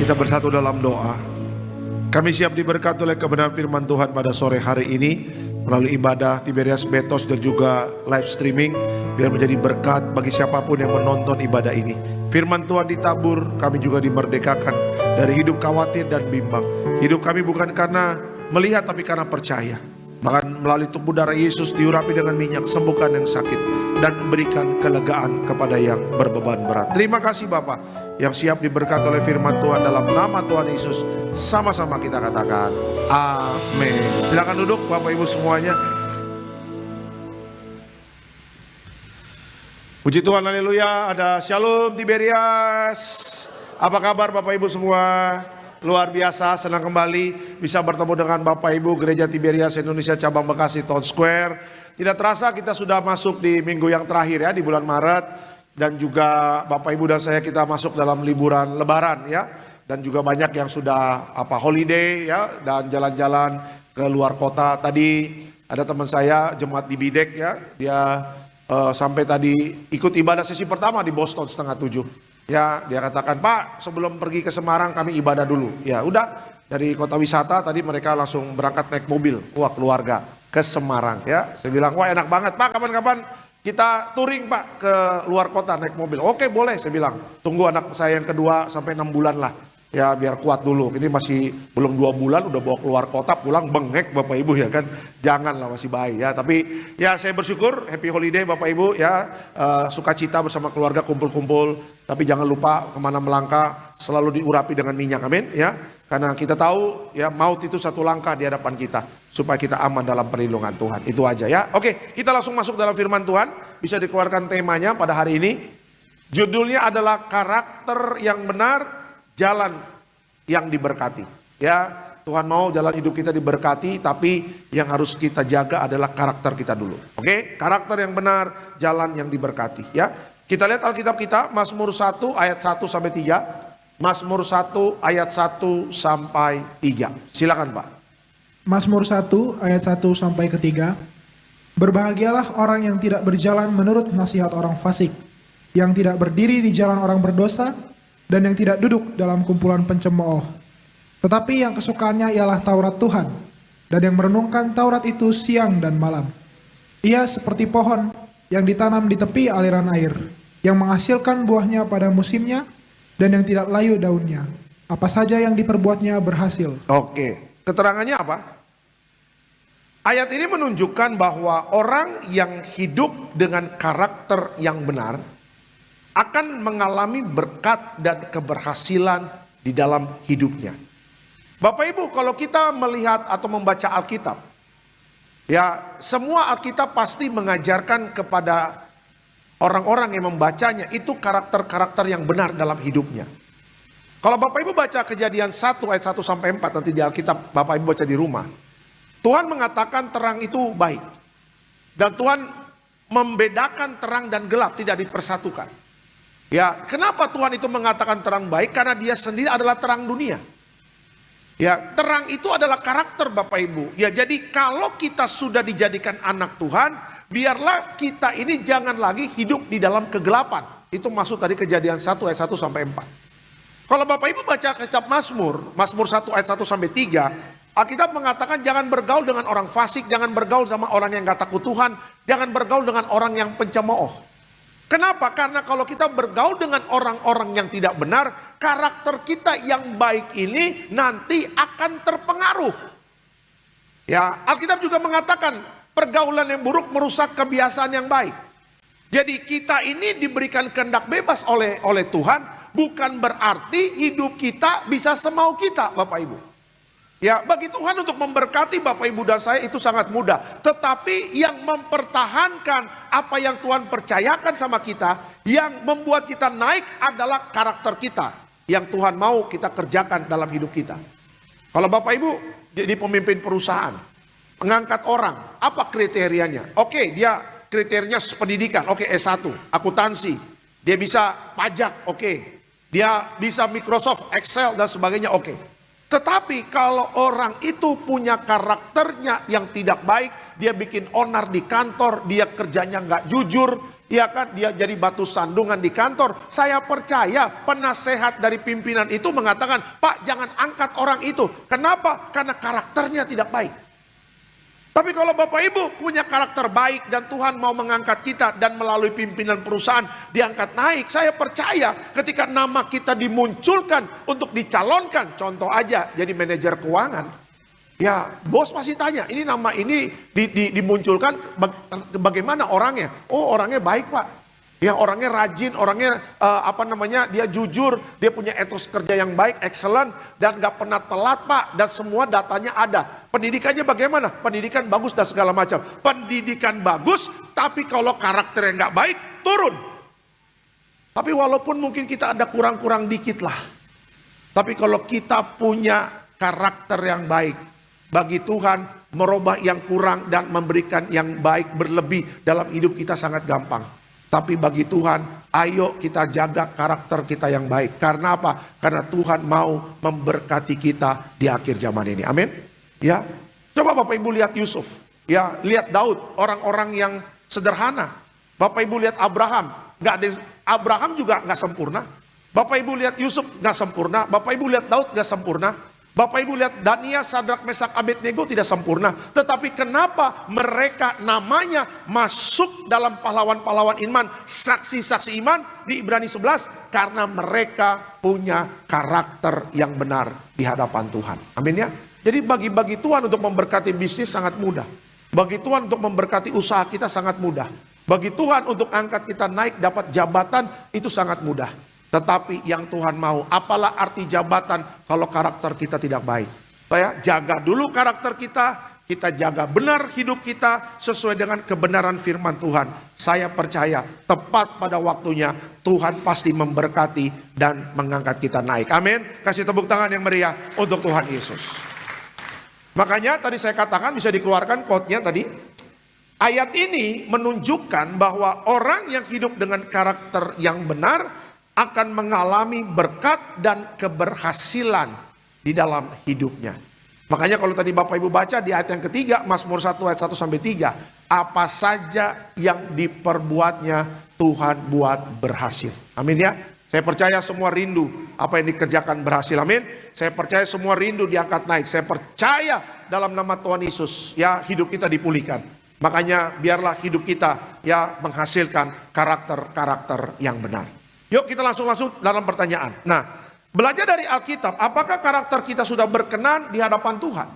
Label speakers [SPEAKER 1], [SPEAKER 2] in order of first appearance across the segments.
[SPEAKER 1] Kita bersatu dalam doa. Kami siap diberkati oleh kebenaran firman Tuhan pada sore hari ini melalui ibadah Tiberias Betos dan juga live streaming, biar menjadi berkat bagi siapapun yang menonton ibadah ini. Firman Tuhan ditabur, kami juga dimerdekakan dari hidup khawatir dan bimbang. Hidup kami bukan karena melihat tapi karena percaya. Bahkan melalui tubuh darah Yesus diurapi dengan minyak, sembuhkan yang sakit dan berikan kelegaan kepada yang berbeban berat. Terima kasih Bapa yang siap diberkati oleh firman Tuhan. Dalam nama Tuhan Yesus sama-sama kita katakan amin. Silakan duduk Bapak Ibu semuanya. Puji Tuhan, haleluya. Ada Shalom Tiberias. Apa kabar Bapak Ibu semua? Luar biasa, senang kembali bisa bertemu dengan Bapak Ibu Gereja Tiberias Indonesia Cabang Bekasi Town Square. Tidak terasa kita sudah masuk di minggu yang terakhir ya, di bulan Maret. Dan juga Bapak Ibu dan saya kita masuk dalam liburan Lebaran ya. Dan juga banyak yang sudah holiday ya, dan jalan-jalan ke luar kota. Tadi ada teman saya jemaat di Bidek ya, dia sampai tadi ikut ibadah sesi pertama di Boston 6:30. Ya, dia katakan, Pak, sebelum pergi ke Semarang kami ibadah dulu. Ya, udah dari kota wisata tadi mereka langsung berangkat naik mobil, keluarga ke Semarang. Ya, saya bilang, wah enak banget, Pak. Kapan-kapan kita touring, Pak, ke luar kota naik mobil. Oke, boleh, saya bilang. Tunggu anak saya yang kedua sampai 6 bulan lah. Ya, biar kuat dulu. Ini masih belum 2 bulan, udah bawa keluar kota, pulang bengek Bapak Ibu ya kan. Janganlah, masih bayi ya. Tapi ya saya bersyukur, happy holiday Bapak Ibu ya. Sukacita bersama keluarga kumpul-kumpul. Tapi jangan lupa kemana melangkah selalu diurapi dengan minyak, amin ya. Karena kita tahu ya maut itu satu langkah di hadapan kita. Supaya kita aman dalam perlindungan Tuhan. Itu aja ya. Oke, kita langsung masuk dalam firman Tuhan. Bisa dikeluarkan temanya pada hari ini. Judulnya adalah karakter yang benar, jalan yang diberkati. Ya, Tuhan mau jalan hidup kita diberkati, tapi yang harus kita jaga adalah karakter kita dulu. Oke, karakter yang benar, jalan yang diberkati. Ya, kita lihat Alkitab kita, Mazmur 1 ayat 1 sampai 3. Mazmur 1 ayat 1 sampai 3. Silakan Pak.
[SPEAKER 2] Mazmur 1 ayat 1 sampai ke 3. Berbahagialah orang yang tidak berjalan menurut nasihat orang fasik, yang tidak berdiri di jalan orang berdosa, dan yang tidak duduk dalam kumpulan pencemooh. Tetapi yang kesukaannya ialah Taurat Tuhan, dan yang merenungkan Taurat itu siang dan malam. Ia seperti pohon yang ditanam di tepi aliran air, yang menghasilkan buahnya pada musimnya, dan yang tidak layu daunnya. Apa saja yang diperbuatnya berhasil.
[SPEAKER 1] Oke, keterangannya apa? Ayat ini menunjukkan bahwa orang yang hidup dengan karakter yang benar akan mengalami berkat dan keberhasilan di dalam hidupnya. Bapak Ibu, kalau kita melihat atau membaca Alkitab, ya semua Alkitab pasti mengajarkan kepada orang-orang yang membacanya itu karakter-karakter yang benar dalam hidupnya. Kalau Bapak Ibu baca Kejadian 1 ayat 1 sampai 4 nanti di Alkitab Bapak Ibu baca di rumah. Tuhan mengatakan terang itu baik. Dan Tuhan membedakan terang dan gelap, tidak dipersatukan. Ya, kenapa Tuhan itu mengatakan terang baik? Karena dia sendiri adalah terang dunia. Ya, terang itu adalah karakter Bapak Ibu. Ya, jadi kalau kita sudah dijadikan anak Tuhan, biarlah kita ini jangan lagi hidup di dalam kegelapan. Itu maksud tadi Kejadian 1 ayat 1 sampai 4. Kalau Bapak Ibu baca kitab Mazmur 1 ayat 1 sampai 3, Alkitab mengatakan jangan bergaul dengan orang fasik, jangan bergaul sama orang yang gak takut Tuhan, jangan bergaul dengan orang yang pencemooh. Kenapa? Karena kalau kita bergaul dengan orang-orang yang tidak benar, karakter kita yang baik ini nanti akan terpengaruh. Ya, Alkitab juga mengatakan pergaulan yang buruk merusak kebiasaan yang baik. Jadi kita ini diberikan kehendak bebas oleh Tuhan, bukan berarti hidup kita bisa semau kita, Bapak Ibu. Ya, bagi Tuhan untuk memberkati Bapak Ibu dan saya itu sangat mudah. Tetapi yang mempertahankan apa yang Tuhan percayakan sama kita, yang membuat kita naik adalah karakter kita. Yang Tuhan mau kita kerjakan dalam hidup kita. Kalau Bapak Ibu jadi pemimpin perusahaan, mengangkat orang, apa kriterianya? Oke, dia kriterianya pendidikan, oke S1, akuntansi. Dia bisa pajak, oke. Dia bisa Microsoft, Excel dan sebagainya, oke. Tetapi kalau orang itu punya karakternya yang tidak baik, dia bikin onar di kantor, dia kerjanya nggak jujur, Ya kan, dia jadi batu sandungan di kantor. Saya percaya penasehat dari pimpinan itu mengatakan, Pak, jangan angkat orang itu. Kenapa? Karena karakternya tidak baik. Tapi kalau Bapak Ibu punya karakter baik dan Tuhan mau mengangkat kita dan melalui pimpinan perusahaan diangkat naik, saya percaya ketika nama kita dimunculkan untuk dicalonkan, contoh aja jadi manajer keuangan, ya bos pasti tanya, ini nama ini dimunculkan bagaimana orangnya? Oh, orangnya baik, Pak. Ya, orangnya rajin, orangnya dia jujur, dia punya etos kerja yang baik, excellent, dan gak pernah telat, Pak, dan semua datanya ada. Pendidikannya bagaimana? Pendidikan bagus dan segala macam. Pendidikan bagus, tapi kalau karakternya gak baik, turun. Tapi walaupun mungkin kita ada kurang-kurang dikit lah. Tapi kalau kita punya karakter yang baik, bagi Tuhan merubah yang kurang dan memberikan yang baik berlebih dalam hidup kita sangat gampang. Tapi bagi Tuhan, ayo kita jaga karakter kita yang baik. Karena apa? Karena Tuhan mau memberkati kita di akhir zaman ini. Amin. Ya, coba Bapak Ibu lihat Yusuf. Ya, lihat Daud, orang-orang yang sederhana. Bapak Ibu lihat Abraham, Abraham juga nggak sempurna. Bapak Ibu lihat Yusuf nggak sempurna. Bapak Ibu lihat Daud nggak sempurna. Bapak Ibu lihat Daniel, Sadrak, Mesak, Abednego tidak sempurna. Tetapi kenapa mereka namanya masuk dalam pahlawan-pahlawan iman, saksi-saksi iman di Ibrani 11? Karena mereka punya karakter yang benar di hadapan Tuhan. Amin ya. Jadi bagi Tuhan untuk memberkati bisnis sangat mudah. Bagi Tuhan untuk memberkati usaha kita sangat mudah. Bagi Tuhan untuk angkat kita naik dapat jabatan itu sangat mudah. Tetapi yang Tuhan mau, apalah arti jabatan kalau karakter kita tidak baik. Saya jaga dulu karakter kita jaga benar hidup kita sesuai dengan kebenaran firman Tuhan. Saya percaya tepat pada waktunya Tuhan pasti memberkati dan mengangkat kita naik. Amin. Kasih tepuk tangan yang meriah untuk Tuhan Yesus. Makanya tadi saya katakan bisa dikeluarkan quote-nya tadi. Ayat ini menunjukkan bahwa orang yang hidup dengan karakter yang benar akan mengalami berkat dan keberhasilan di dalam hidupnya. Makanya kalau tadi Bapak Ibu baca di ayat yang ketiga, Mazmur 1 ayat 1 sampai 3, apa saja yang diperbuatnya Tuhan buat berhasil. Amin ya. Saya percaya semua rindu apa yang dikerjakan berhasil. Amin. Saya percaya semua rindu diangkat naik. Saya percaya dalam nama Tuhan Yesus ya hidup kita dipulihkan. Makanya biarlah hidup kita ya menghasilkan karakter-karakter yang benar. Yuk kita langsung dalam pertanyaan. Nah, belajar dari Alkitab, apakah karakter kita sudah berkenan di hadapan Tuhan?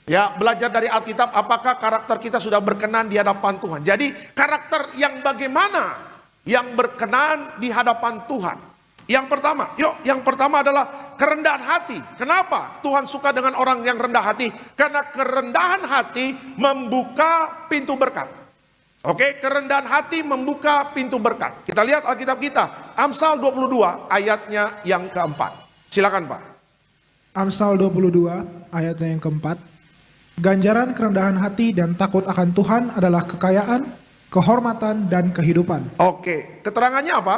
[SPEAKER 1] Ya, belajar dari Alkitab, apakah karakter kita sudah berkenan di hadapan Tuhan? Jadi, karakter yang bagaimana yang berkenan di hadapan Tuhan? Yang pertama adalah kerendahan hati. Kenapa Tuhan suka dengan orang yang rendah hati? Karena kerendahan hati membuka pintu berkat. Oke, kerendahan hati membuka pintu berkat. Kita lihat Alkitab kita. Amsal 22 ayatnya yang keempat. Silakan Pak.
[SPEAKER 2] Amsal 22 ayatnya yang keempat. Ganjaran kerendahan hati dan takut akan Tuhan adalah kekayaan, kehormatan, dan kehidupan.
[SPEAKER 1] Oke, keterangannya apa?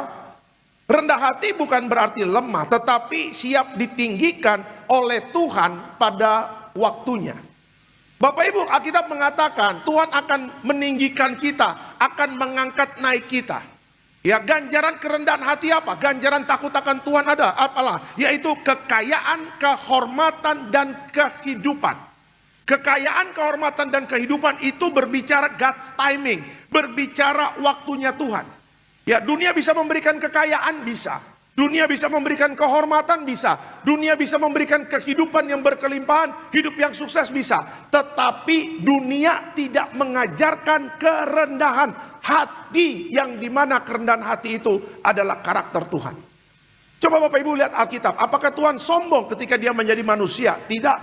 [SPEAKER 1] Rendah hati bukan berarti lemah, tetapi siap ditinggikan oleh Tuhan pada waktunya. Bapak Ibu, Alkitab mengatakan Tuhan akan meninggikan kita, akan mengangkat naik kita. Ya, ganjaran kerendahan hati apa? Ganjaran takut akan Tuhan ada apalah? Yaitu kekayaan, kehormatan, dan kehidupan. Kekayaan, kehormatan, dan kehidupan itu berbicara God's timing, berbicara waktunya Tuhan. Ya, dunia bisa memberikan kekayaan, bisa. Dunia bisa memberikan kehormatan, bisa. Dunia bisa memberikan kehidupan yang berkelimpahan, hidup yang sukses, bisa. Tetapi dunia tidak mengajarkan kerendahan hati, yang dimana kerendahan hati itu adalah karakter Tuhan. Coba Bapak Ibu lihat Alkitab, apakah Tuhan sombong ketika dia menjadi manusia? Tidak.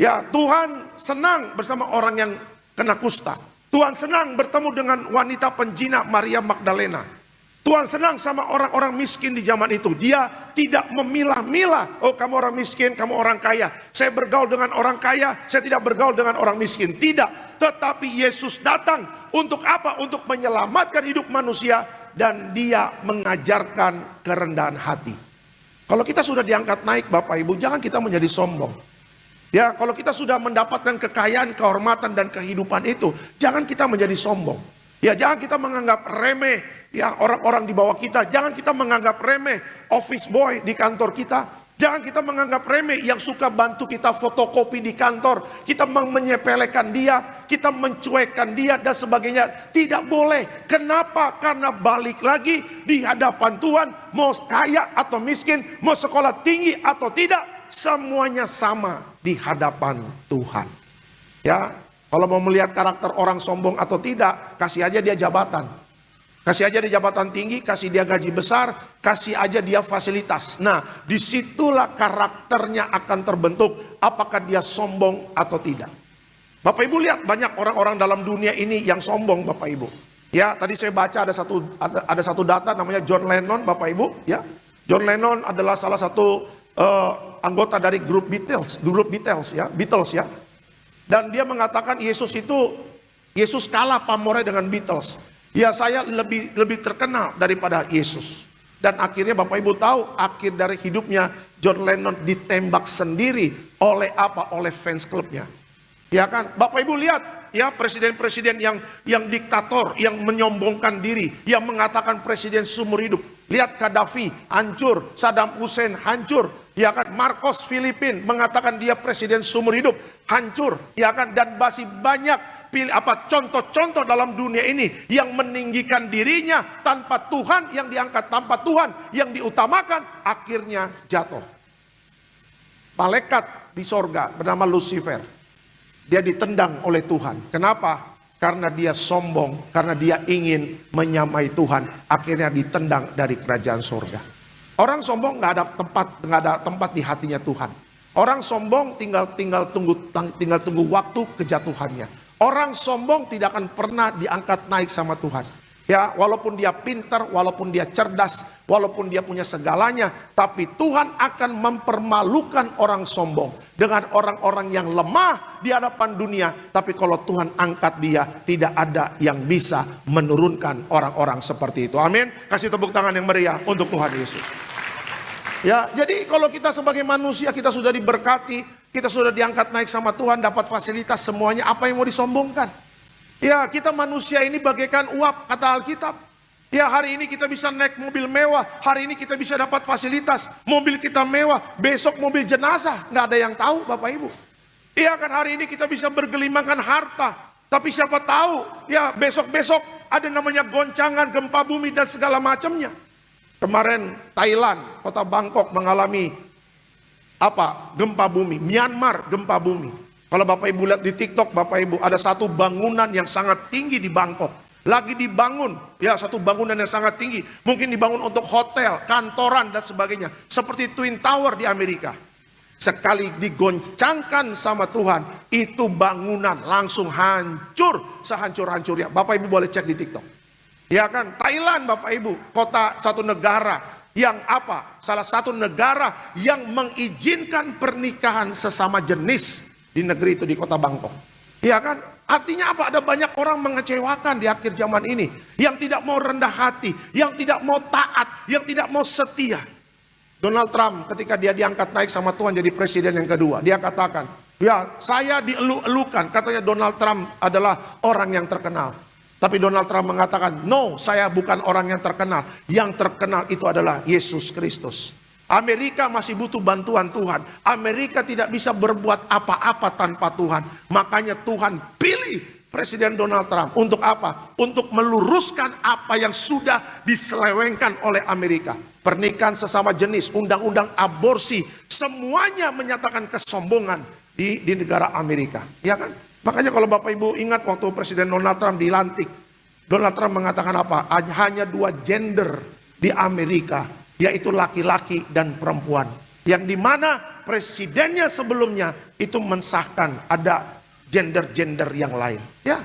[SPEAKER 1] Ya, Tuhan senang bersama orang yang kena kusta. Tuhan senang bertemu dengan wanita penjina Maria Magdalena. Tuhan senang sama orang-orang miskin di zaman itu. Dia tidak memilah-milah. Oh, kamu orang miskin, kamu orang kaya. Saya bergaul dengan orang kaya, saya tidak bergaul dengan orang miskin. Tidak. Tetapi Yesus datang untuk apa? Untuk menyelamatkan hidup manusia. Dan dia mengajarkan kerendahan hati. Kalau kita sudah diangkat naik Bapak Ibu, jangan kita menjadi sombong. Ya, kalau kita sudah mendapatkan kekayaan, kehormatan, dan kehidupan itu, jangan kita menjadi sombong. Ya jangan kita menganggap remeh ya orang-orang di bawah kita. Jangan kita menganggap remeh office boy di kantor kita. Jangan kita menganggap remeh yang suka bantu kita fotokopi di kantor. Kita menyepelekan dia, kita mencuekkan dia dan sebagainya. Tidak boleh. Kenapa? Karena balik lagi di hadapan Tuhan, mau kaya atau miskin, mau sekolah tinggi atau tidak, semuanya sama di hadapan Tuhan. Ya, kalau mau melihat karakter orang sombong atau tidak, kasih aja dia jabatan. Kasih aja dia jabatan tinggi, kasih dia gaji besar, kasih aja dia fasilitas. Nah, disitulah karakternya akan terbentuk, apakah dia sombong atau tidak. Bapak Ibu lihat banyak orang-orang dalam dunia ini yang sombong, Bapak Ibu. Ya, tadi saya baca ada satu data namanya John Lennon, Bapak Ibu. Ya, John Lennon adalah salah satu anggota dari grup Beatles ya, Beatles ya. Dan dia mengatakan Yesus kalah pamornya dengan Beatles. Ya, saya lebih terkenal daripada Yesus. Dan akhirnya Bapak Ibu tahu akhir dari hidupnya John Lennon ditembak sendiri oleh apa? Oleh fans klubnya. Ya kan? Bapak Ibu lihat ya presiden-presiden yang diktator, yang menyombongkan diri, yang mengatakan presiden seumur hidup. Lihat Gaddafi hancur, Saddam Hussein hancur. Ya kan? Marcos Filipin mengatakan dia presiden seumur hidup, hancur. Ya kan? Dan masih banyak contoh-contoh dalam dunia ini yang meninggikan dirinya tanpa Tuhan, yang diangkat tanpa Tuhan, yang diutamakan, akhirnya jatuh. Malaikat di sorga bernama Lucifer, dia ditendang oleh Tuhan. Kenapa? Karena dia sombong, karena dia ingin menyamai Tuhan, akhirnya ditendang dari kerajaan sorga. Orang sombong nggak ada tempat di hatinya Tuhan. Orang sombong tinggal tunggu waktu kejatuhannya. Orang sombong tidak akan pernah diangkat naik sama Tuhan. Ya, walaupun dia pintar, walaupun dia cerdas, walaupun dia punya segalanya, tapi Tuhan akan mempermalukan orang sombong dengan orang-orang yang lemah di hadapan dunia. Tapi kalau Tuhan angkat dia, tidak ada yang bisa menurunkan orang-orang seperti itu. Amin. Kasih tepuk tangan yang meriah untuk Tuhan Yesus. Ya, jadi kalau kita sebagai manusia, kita sudah diberkati, kita sudah diangkat naik sama Tuhan, dapat fasilitas semuanya, apa yang mau disombongkan? Ya, kita manusia ini bagaikan uap, kata Alkitab. Ya, hari ini kita bisa naik mobil mewah, hari ini kita bisa dapat fasilitas, mobil kita mewah, besok mobil jenazah, nggak ada yang tahu Bapak Ibu. Iya kan, hari ini kita bisa bergelimangkan harta, tapi siapa tahu, ya besok-besok ada namanya goncangan, gempa bumi dan segala macamnya. Kemarin Thailand, kota Bangkok mengalami gempa bumi. Myanmar gempa bumi. Kalau Bapak Ibu lihat di TikTok, Bapak Ibu, ada satu bangunan yang sangat tinggi di Bangkok. Lagi dibangun, ya satu bangunan yang sangat tinggi. Mungkin dibangun untuk hotel, kantoran dan sebagainya. Seperti Twin Tower di Amerika. Sekali digoncangkan sama Tuhan, itu bangunan langsung hancur, sehancur-hancurnya. Bapak Ibu boleh cek di TikTok. Ya kan, Thailand Bapak Ibu, satu negara yang salah satu negara yang mengizinkan pernikahan sesama jenis di negeri itu, di kota Bangkok. Ya kan, artinya apa? Ada banyak orang mengecewakan di akhir zaman ini, yang tidak mau rendah hati, yang tidak mau taat, yang tidak mau setia. Donald Trump ketika dia diangkat naik sama Tuhan jadi presiden yang kedua, dia katakan, ya saya dielu-elukan, katanya Donald Trump adalah orang yang terkenal. Tapi Donald Trump mengatakan, no, saya bukan orang yang terkenal. Yang terkenal itu adalah Yesus Kristus. Amerika masih butuh bantuan Tuhan. Amerika tidak bisa berbuat apa-apa tanpa Tuhan. Makanya Tuhan pilih Presiden Donald Trump. Untuk apa? Untuk meluruskan apa yang sudah diselewengkan oleh Amerika. Pernikahan sesama jenis, undang-undang aborsi. Semuanya menyatakan kesombongan di negara Amerika. Ya kan? Makanya kalau Bapak Ibu ingat waktu Presiden Donald Trump dilantik, Donald Trump mengatakan apa? Hanya 2 gender di Amerika, yaitu laki-laki dan perempuan. Yang dimana presidennya sebelumnya itu mensahkan ada gender-gender yang lain. Ya,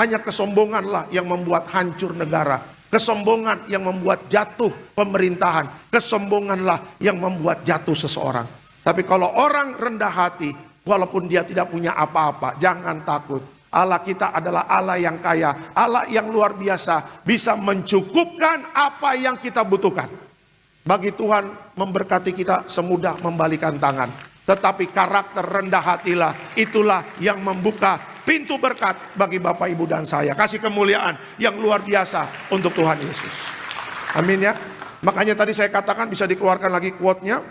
[SPEAKER 1] hanya kesombonganlah yang membuat hancur negara. Kesombongan yang membuat jatuh pemerintahan. Kesombonganlah yang membuat jatuh seseorang. Tapi kalau orang rendah hati, walaupun dia tidak punya apa-apa, jangan takut. Allah kita adalah Allah yang kaya, Allah yang luar biasa, bisa mencukupkan apa yang kita butuhkan. Bagi Tuhan memberkati kita semudah membalikan tangan. Tetapi karakter rendah hatilah, itulah yang membuka pintu berkat bagi Bapak, Ibu, dan saya. Kasih kemuliaan yang luar biasa untuk Tuhan Yesus. Amin ya. Makanya tadi saya katakan, bisa dikeluarkan lagi quote-nya.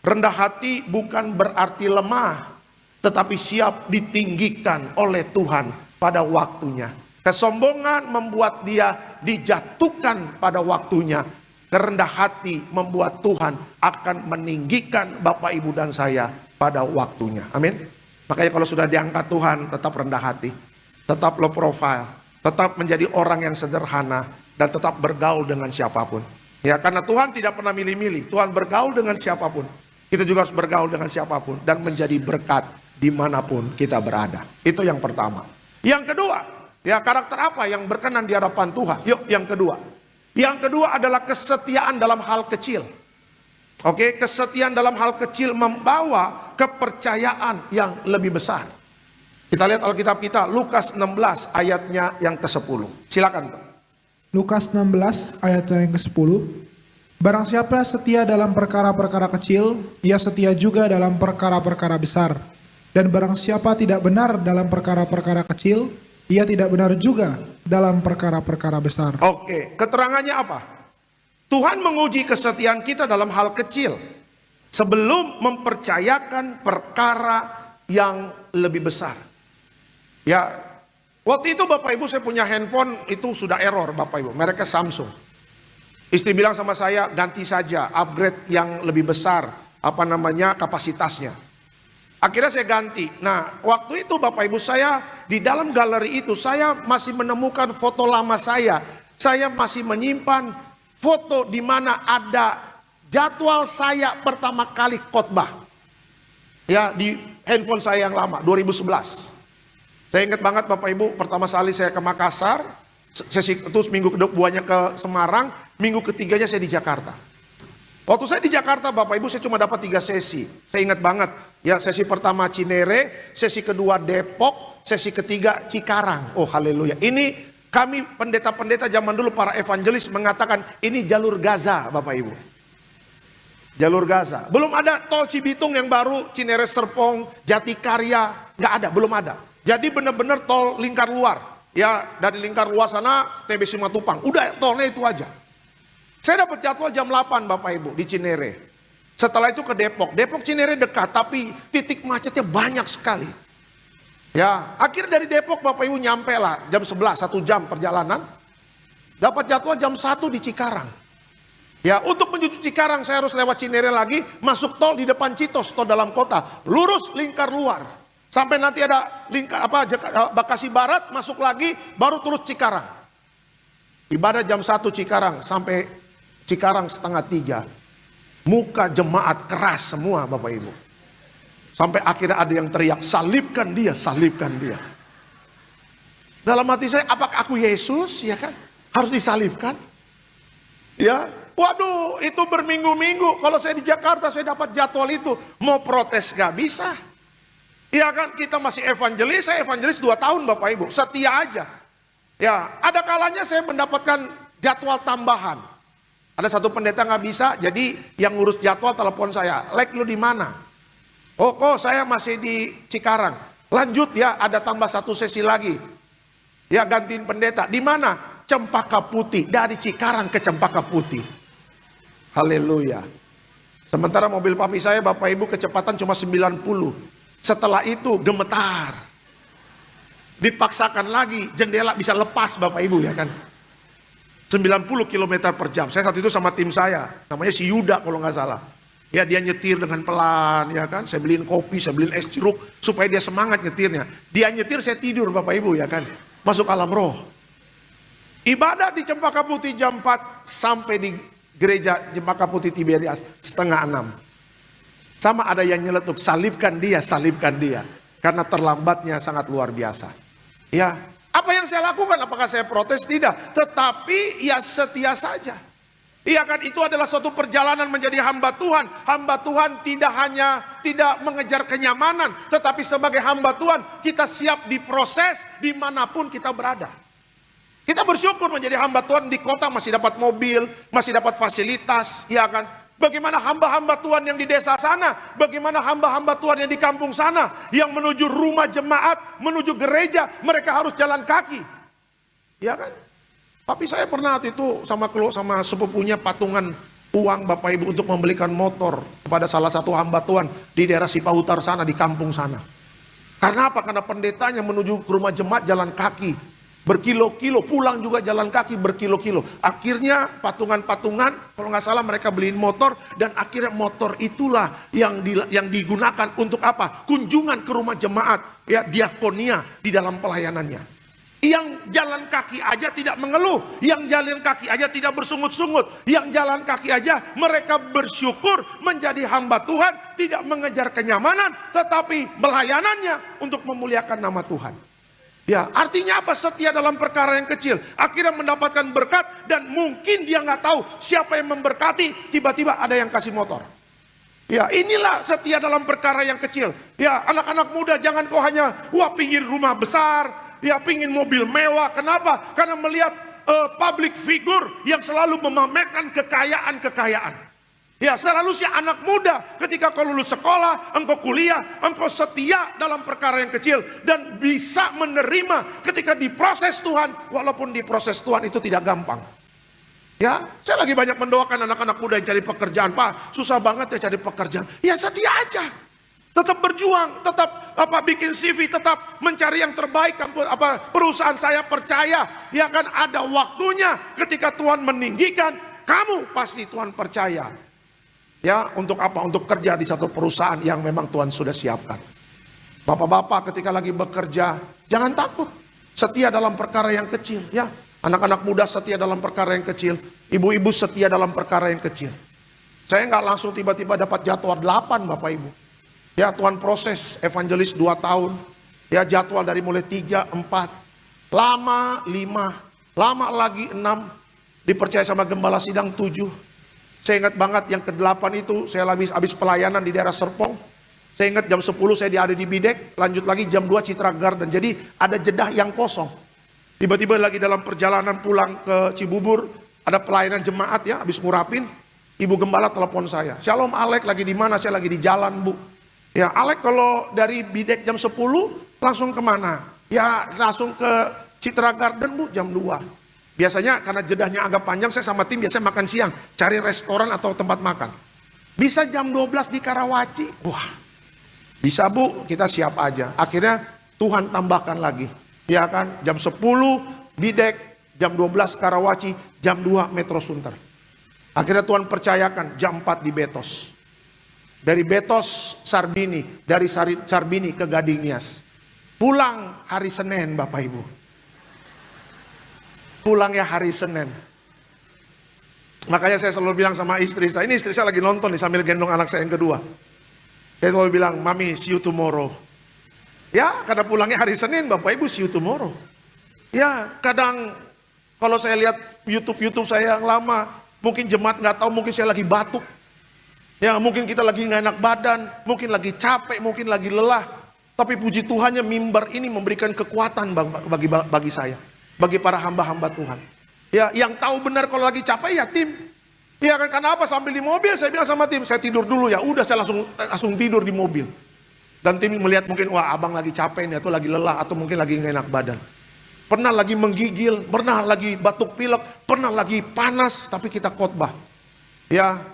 [SPEAKER 1] Rendah hati bukan berarti lemah, tetapi siap ditinggikan oleh Tuhan pada waktunya. Kesombongan membuat dia dijatuhkan pada waktunya. Kerendah hati membuat Tuhan akan meninggikan Bapak, Ibu, dan saya pada waktunya. Amin. Makanya kalau sudah diangkat Tuhan, tetap rendah hati, tetap low profile, tetap menjadi orang yang sederhana, dan tetap bergaul dengan siapapun. Ya, karena Tuhan tidak pernah milih-milih. Tuhan bergaul dengan siapapun. Kita juga harus bergaul dengan siapapun dan menjadi berkat dimanapun kita berada. Itu yang pertama. Yang kedua, ya, karakter apa yang berkenan di hadapan Tuhan? Yuk, yang kedua. Yang kedua adalah kesetiaan dalam hal kecil. Oke, kesetiaan dalam hal kecil membawa kepercayaan yang lebih besar. Kita lihat Alkitab kita, Lukas 16 ayatnya yang ke-10. Silakan, Pak.
[SPEAKER 2] Lukas 16 ayatnya yang ke-10. Barang siapa setia dalam perkara-perkara kecil, ia setia juga dalam perkara-perkara besar. Dan barang siapa tidak benar dalam perkara-perkara kecil, ia tidak benar juga dalam perkara-perkara besar.
[SPEAKER 1] Oke, keterangannya apa? Tuhan menguji kesetiaan kita dalam hal kecil sebelum mempercayakan perkara yang lebih besar. Ya, waktu itu Bapak Ibu saya punya handphone itu sudah error Bapak Ibu, mereknya Samsung. Istri bilang sama saya, ganti saja, upgrade yang lebih besar, kapasitasnya. Akhirnya saya ganti. Nah, waktu itu Bapak Ibu, saya di dalam galeri itu, saya masih menemukan foto lama saya. Saya masih menyimpan foto di mana ada jadwal saya pertama kali khotbah. Ya, di handphone saya yang lama, 2011. Saya ingat banget Bapak Ibu, pertama kali saya ke Makassar, sesi terus minggu keduanya ke Semarang, minggu ketiganya saya di Jakarta. Waktu saya di Jakarta Bapak Ibu, saya cuma dapat 3 sesi. Saya ingat banget, ya, sesi pertama Cinere, sesi kedua Depok, sesi ketiga Cikarang. Oh haleluya. Ini kami pendeta-pendeta zaman dulu, para evangelis mengatakan ini jalur Gaza Bapak Ibu. Jalur Gaza. Belum ada tol Cibitung yang baru, Cinere Serpong, Jatikarya, nggak ada, belum ada. Jadi benar-benar tol lingkar luar. Ya, dari lingkar luar sana TB Simatupang. Udah tolnya itu aja. Saya dapat jadwal jam 8 Bapak Ibu di Cinere. Setelah itu ke Depok. Depok Cinere dekat, tapi titik macetnya banyak sekali. Ya, akhir dari Depok Bapak Ibu nyampe lah jam 11, 1 jam perjalanan. Dapat jadwal jam 1 di Cikarang. Ya, untuk menuju Cikarang saya harus lewat Cinere lagi, masuk tol di depan Citos, tol dalam kota, lurus lingkar luar. Sampai nanti ada Bekasi Barat, masuk lagi, baru terus Cikarang. Ibadah jam 1 Cikarang, sampai Cikarang 2:30. Muka jemaat keras semua Bapak Ibu. Sampai akhirnya ada yang teriak, salibkan dia, salibkan dia. Dalam hati saya, apakah aku Yesus? Ya kan? Harus disalibkan? Ya, waduh, itu berminggu-minggu. Kalau saya di Jakarta, saya dapat jadwal itu. Mau protes gak bisa. Ya kan, kita masih evangelis, saya evangelis 2 tahun Bapak Ibu, setia aja. Ya, ada kalanya saya mendapatkan jadwal tambahan. Ada satu pendeta nggak bisa, jadi yang ngurus jadwal telepon saya, "Lek, lu di mana?" "Oh kok saya masih di Cikarang." "Lanjut ya, ada tambah 1 sesi lagi." Ya, gantiin pendeta. "Di mana?" "Cempaka Putih." Dari Cikarang ke Cempaka Putih. Haleluya. Sementara mobil papi saya Bapak Ibu kecepatan cuma 90. Setelah itu gemetar. Dipaksakan lagi, jendela bisa lepas Bapak Ibu ya kan. 90 km per jam. Saya saat itu sama tim saya, namanya si Yuda kalau nggak salah. Ya, dia nyetir dengan pelan ya kan. Saya beliin kopi, saya beliin es jeruk supaya dia semangat nyetirnya. Dia nyetir, saya tidur Bapak Ibu ya kan. Masuk alam roh. Ibadah di Cempaka Putih jam 4 sampai di gereja Cempaka Putih Tiberias 5:30. Sama ada yang nyeletuk, salibkan dia, salibkan dia. Karena terlambatnya sangat luar biasa. Ya, apa yang saya lakukan? Apakah saya protes? Tidak. Tetapi ya setia saja. Iya kan, itu adalah suatu perjalanan menjadi hamba Tuhan. Hamba Tuhan tidak mengejar kenyamanan. Tetapi sebagai hamba Tuhan, kita siap diproses dimanapun kita berada. Kita bersyukur menjadi hamba Tuhan di kota masih dapat mobil, masih dapat fasilitas. Iya kan. Bagaimana hamba-hamba Tuhan yang di desa sana, bagaimana hamba-hamba Tuhan yang di kampung sana, yang menuju rumah jemaat, menuju gereja, mereka harus jalan kaki. Ya kan? Tapi saya pernah itu sama sepupunya patungan uang Bapak Ibu untuk membelikan motor kepada salah satu hamba Tuhan di daerah Sipahutar sana, di kampung sana. Karena apa? Karena pendetanya menuju ke rumah jemaat jalan kaki, berkilo-kilo, pulang juga jalan kaki berkilo-kilo. Akhirnya patungan-patungan, kalau nggak salah mereka beliin motor, dan akhirnya motor itulah yang digunakan untuk apa? Kunjungan ke rumah jemaat, ya, diakonia di dalam pelayanannya. Yang jalan kaki aja tidak mengeluh, yang jalan kaki aja tidak bersungut-sungut, yang jalan kaki aja mereka bersyukur menjadi hamba Tuhan, tidak mengejar kenyamanan, tetapi melayanannya untuk memuliakan nama Tuhan. Ya, artinya apa? Setia dalam perkara yang kecil, akhirnya mendapatkan berkat, dan mungkin dia nggak tahu siapa yang memberkati, tiba-tiba ada yang kasih motor. Ya, inilah setia dalam perkara yang kecil. Ya, anak-anak muda, jangan kau hanya pingin rumah besar, ya pingin mobil mewah. Kenapa? Karena melihat public figure yang selalu memamerkan kekayaan-kekayaan. Ya, selalu si anak muda ketika kau lulus sekolah, engkau kuliah, engkau setia dalam perkara yang kecil dan bisa menerima ketika diproses Tuhan, walaupun diproses Tuhan itu tidak gampang. Ya, saya lagi banyak mendoakan anak-anak muda yang cari pekerjaan. Pak, susah banget ya cari pekerjaan. Ya setia aja. Tetap berjuang, tetap bikin CV, tetap mencari yang terbaik. Perusahaan saya percaya, ya kan ada waktunya ketika Tuhan meninggikan, kamu pasti Tuhan percaya. Ya, untuk apa? Untuk kerja di satu perusahaan yang memang Tuhan sudah siapkan. Bapak-bapak ketika lagi bekerja, jangan takut. Setia dalam perkara yang kecil, ya. Anak-anak muda setia dalam perkara yang kecil, ibu-ibu setia dalam perkara yang kecil. Saya nggak langsung tiba-tiba dapat jadwal 8 Bapak Ibu. Ya, Tuhan proses evangelis 2 tahun. Ya, jadwal dari mulai 3, 4, lama 5, lama lagi 6, dipercaya sama gembala sidang 7. Saya ingat banget yang ke-8 itu, saya habis pelayanan di daerah Serpong. Saya ingat jam 10 saya ada di Bidek, lanjut lagi jam 2 Citra Garden. Jadi ada jedah yang kosong. Tiba-tiba lagi dalam perjalanan pulang ke Cibubur, ada pelayanan jemaat ya, habis ngurapin. Ibu gembala telepon saya, "Shalom Alek, lagi di mana?" "Saya lagi di jalan, Bu." "Ya Alek, kalau dari Bidek jam 10 langsung kemana?" "Ya langsung ke Citra Garden, Bu, jam 2. Biasanya karena jedahnya agak panjang, saya sama tim biasanya makan siang, cari restoran atau tempat makan. "Bisa jam 12 di Karawaci?" "Wah, bisa Bu, kita siap aja." Akhirnya Tuhan tambahkan lagi. Ya kan, jam 10 Bidek, jam 12 Karawaci, jam 2 Metro Sunter. Akhirnya Tuhan percayakan jam 4 di Betos. Dari Betos Sarbini, dari Sarbini ke Gading Nias. Pulang hari Senin Bapak Ibu. Pulang ya hari Senin. Makanya saya selalu bilang sama istri saya, ini istri saya lagi nonton nih sambil gendong anak saya yang kedua. Saya selalu bilang, "Mami, see you tomorrow." Ya, karena pulangnya hari Senin, Bapak Ibu, see you tomorrow. Ya, kadang kalau saya lihat YouTube saya yang lama, mungkin jemaat nggak tahu, mungkin saya lagi batuk. Ya, mungkin kita lagi nggak enak badan, mungkin lagi capek, mungkin lagi lelah. Tapi puji Tuhannya mimbar ini memberikan kekuatan bagi saya, bagi para hamba-hamba Tuhan. Ya, yang tahu benar kalau lagi capek ya tim. Ya kan, karena apa? Sambil di mobil saya bilang sama tim, "Saya tidur dulu ya." Udah, saya langsung tidur di mobil. Dan tim melihat mungkin, wah abang lagi capek nih, atau lagi lelah, atau mungkin lagi nggak enak badan. Pernah lagi menggigil, pernah lagi batuk pilek, pernah lagi panas, tapi kita khotbah. Ya,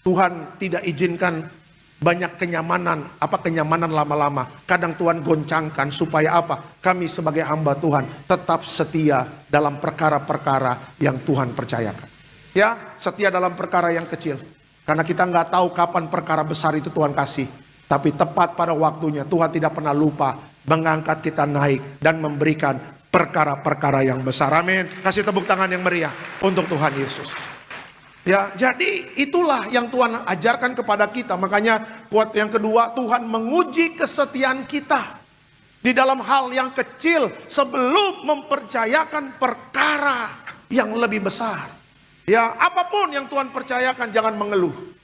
[SPEAKER 1] Tuhan tidak izinkan banyak kenyamanan lama-lama. Kadang Tuhan goncangkan supaya apa? Kami sebagai hamba Tuhan tetap setia dalam perkara-perkara yang Tuhan percayakan. Ya, setia dalam perkara yang kecil. Karena kita nggak tahu kapan perkara besar itu Tuhan kasih. Tapi tepat pada waktunya, Tuhan tidak pernah lupa mengangkat kita naik dan memberikan perkara-perkara yang besar. Amin. Kasih tepuk tangan yang meriah untuk Tuhan Yesus. Ya, jadi itulah yang Tuhan ajarkan kepada kita. Makanya quote yang kedua, Tuhan menguji kesetiaan kita di dalam hal yang kecil sebelum mempercayakan perkara yang lebih besar. Ya, apapun yang Tuhan percayakan jangan mengeluh.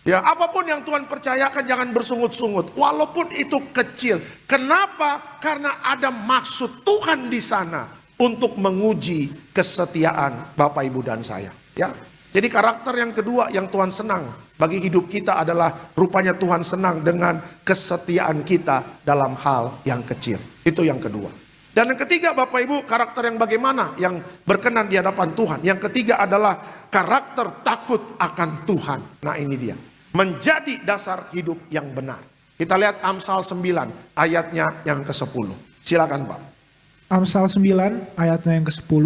[SPEAKER 1] Ya, apapun yang Tuhan percayakan jangan bersungut-sungut, walaupun itu kecil. Kenapa? Karena ada maksud Tuhan di sana untuk menguji kesetiaan Bapak Ibu dan saya. Ya, Jadi karakter yang kedua yang Tuhan senang bagi hidup kita adalah rupanya Tuhan senang dengan kesetiaan kita dalam hal yang kecil. Itu yang kedua. Dan yang ketiga Bapak Ibu, karakter yang bagaimana yang berkenan di hadapan Tuhan. Yang ketiga adalah karakter takut akan Tuhan. Nah ini dia. Menjadi dasar hidup yang benar. Kita lihat Amsal 9 ayatnya yang ke-10. Silakan Pak.
[SPEAKER 2] Amsal 9 ayatnya yang ke-10.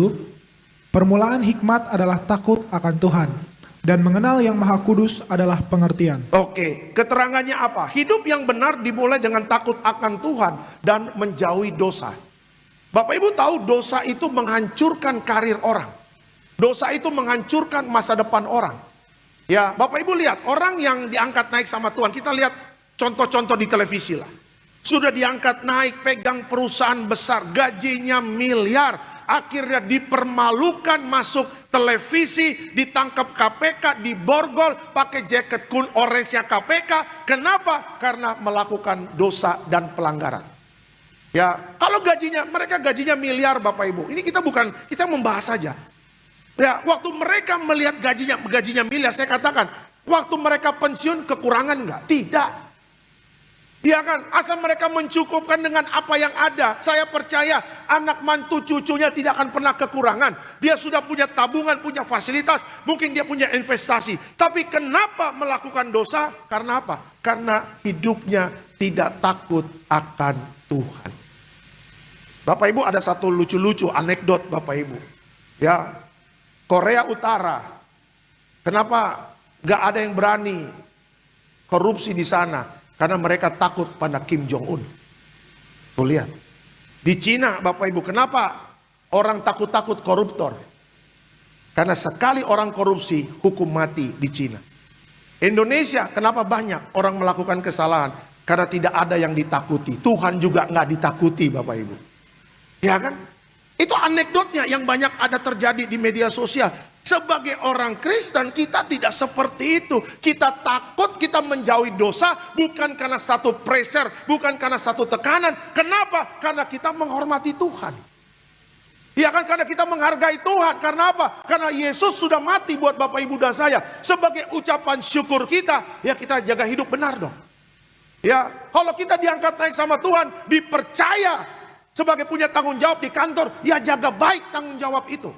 [SPEAKER 2] Permulaan hikmat adalah takut akan Tuhan, dan mengenal yang Maha Kudus adalah pengertian.
[SPEAKER 1] Oke, keterangannya apa? Hidup yang benar dimulai dengan takut akan Tuhan dan menjauhi dosa. Bapak Ibu tahu dosa itu menghancurkan karir orang. Dosa itu menghancurkan masa depan orang. Ya, Bapak Ibu lihat orang yang diangkat naik sama Tuhan. Kita lihat contoh-contoh di televisi lah. Sudah diangkat naik, pegang perusahaan besar, gajinya miliar. Akhirnya dipermalukan masuk televisi, ditangkap KPK, diborgol, pakai jaket kun orange-nya KPK. Kenapa? Karena melakukan dosa dan pelanggaran. Ya, kalau mereka gajinya miliar Bapak Ibu. Ini kita membahas saja. Ya, waktu mereka melihat gajinya miliar, saya katakan, waktu mereka pensiun kekurangan enggak? Tidak. Ya kan, asal mereka mencukupkan dengan apa yang ada. Saya percaya anak mantu cucunya tidak akan pernah kekurangan. Dia sudah punya tabungan, punya fasilitas, mungkin dia punya investasi. Tapi kenapa melakukan dosa? Karena apa? Karena hidupnya tidak takut akan Tuhan. Bapak Ibu ada satu lucu-lucu anekdot Bapak Ibu. Ya, Korea Utara. Kenapa gak ada yang berani korupsi di sana? Karena mereka takut pada Kim Jong-un. Tuh lihat. Di Cina Bapak Ibu, kenapa orang takut-takut koruptor? Karena sekali orang korupsi, hukum mati di Cina. Indonesia, kenapa banyak orang melakukan kesalahan? Karena tidak ada yang ditakuti. Tuhan juga nggak ditakuti Bapak Ibu. Ya kan? Itu anekdotnya yang banyak ada terjadi di media sosial. Sebagai orang Kristen kita tidak seperti itu. Kita takut, kita menjauhi dosa bukan karena satu pressure, bukan karena satu tekanan. Kenapa? Karena kita menghormati Tuhan. Ya kan, karena kita menghargai Tuhan. Karena apa? Karena Yesus sudah mati buat Bapak Ibu dan saya. Sebagai ucapan syukur kita, ya kita jaga hidup benar dong. Ya, kalau kita diangkat naik sama Tuhan, dipercaya sebagai punya tanggung jawab di kantor, ya jaga baik tanggung jawab itu.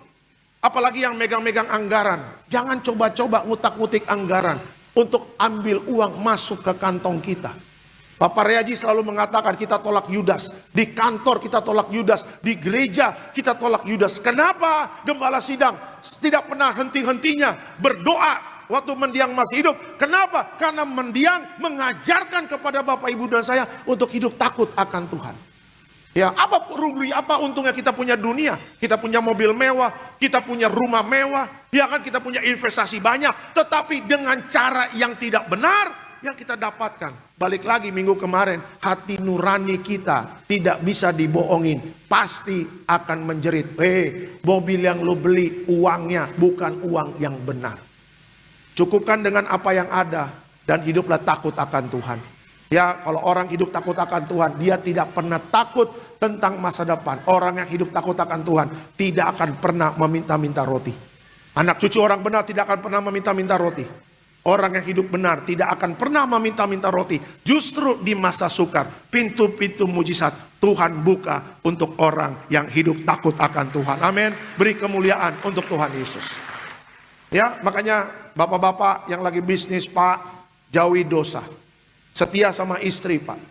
[SPEAKER 1] Apalagi yang megang-megang anggaran. Jangan coba-coba ngutak-ngutik anggaran untuk ambil uang masuk ke kantong kita. Bapak Reaji selalu mengatakan kita tolak Yudas. Di kantor kita tolak Yudas. Di gereja kita tolak Yudas. Kenapa? Gembala sidang tidak pernah henti-hentinya berdoa waktu mendiang masih hidup. Kenapa? Karena mendiang mengajarkan kepada Bapak Ibu dan saya untuk hidup takut akan Tuhan. Ya, apa rugi, apa untungnya kita punya dunia? Kita punya mobil mewah, kita punya rumah mewah, ya kan, kita punya investasi banyak, tetapi dengan cara yang tidak benar yang kita dapatkan. Balik lagi minggu kemarin, hati nurani kita tidak bisa dibohongin, pasti akan menjerit. Mobil yang lo beli uangnya bukan uang yang benar. Cukupkan dengan apa yang ada dan hiduplah takut akan Tuhan. Ya, kalau orang hidup takut akan Tuhan, dia tidak pernah takut tentang masa depan. Orang yang hidup takut akan Tuhan tidak akan pernah meminta-minta roti. Anak cucu orang benar tidak akan pernah meminta-minta roti. Orang yang hidup benar tidak akan pernah meminta-minta roti. Justru di masa sukar, pintu-pintu mujizat Tuhan buka untuk orang yang hidup takut akan Tuhan. Amin. Beri kemuliaan untuk Tuhan Yesus. Ya, makanya bapak-bapak yang lagi bisnis, Pak, jauhi dosa. Setia sama istri, Pak.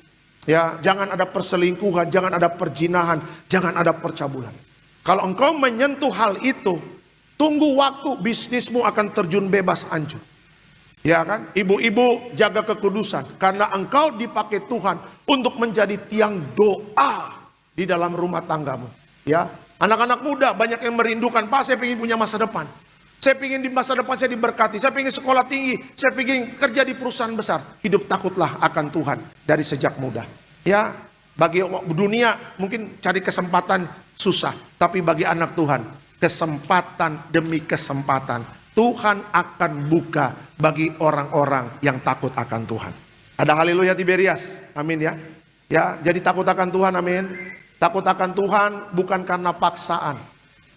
[SPEAKER 1] Ya, jangan ada perselingkuhan, jangan ada perzinahan, jangan ada percabulan. Kalau engkau menyentuh hal itu, tunggu waktu bisnismu akan terjun bebas hancur. Ya kan? Ibu-ibu jaga kekudusan karena engkau dipakai Tuhan untuk menjadi tiang doa di dalam rumah tanggamu. Ya, anak-anak muda banyak yang merindukan, Pak, saya ingin punya masa depan. Saya ingin di masa depan saya diberkati, saya ingin sekolah tinggi, saya ingin kerja di perusahaan besar. Hidup takutlah akan Tuhan dari sejak muda. Ya, bagi dunia mungkin cari kesempatan susah, tapi bagi anak Tuhan, kesempatan demi kesempatan Tuhan akan buka bagi orang-orang yang takut akan Tuhan. Ada haleluya Tiberias, amin ya. Ya, jadi takut akan Tuhan, amin. Takut akan Tuhan bukan karena paksaan,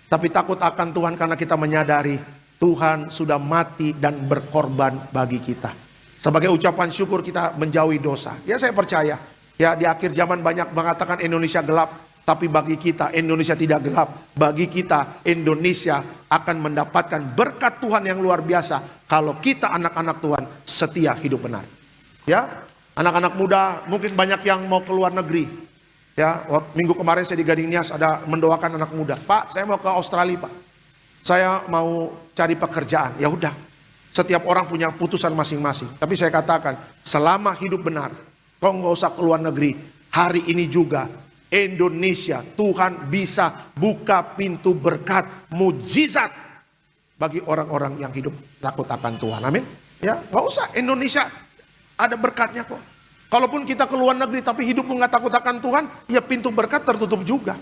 [SPEAKER 1] tapi takut akan Tuhan karena kita menyadari Tuhan sudah mati dan berkorban bagi kita. Sebagai ucapan syukur kita menjauhi dosa. Ya saya percaya, ya di akhir zaman banyak mengatakan Indonesia gelap. Tapi bagi kita Indonesia tidak gelap. Bagi kita Indonesia akan mendapatkan berkat Tuhan yang luar biasa. Kalau kita anak-anak Tuhan setia hidup benar. Ya, anak-anak muda mungkin banyak yang mau ke luar negeri. Ya, minggu kemarin saya di Gading Nias ada mendoakan anak muda. Pak, saya mau ke Australia, Pak. Saya mau cari pekerjaan. Ya udah, setiap orang punya putusan masing-masing. Tapi saya katakan, selama hidup benar, kau nggak usah ke luar negeri. Hari ini juga Indonesia, Tuhan bisa buka pintu berkat, mujizat bagi orang-orang yang hidup takut akan Tuhan. Amin. Ya, nggak usah, Indonesia ada berkatnya kok. Kalaupun kita ke luar negeri tapi hidup nggak takut akan Tuhan, ya pintu berkat tertutup juga.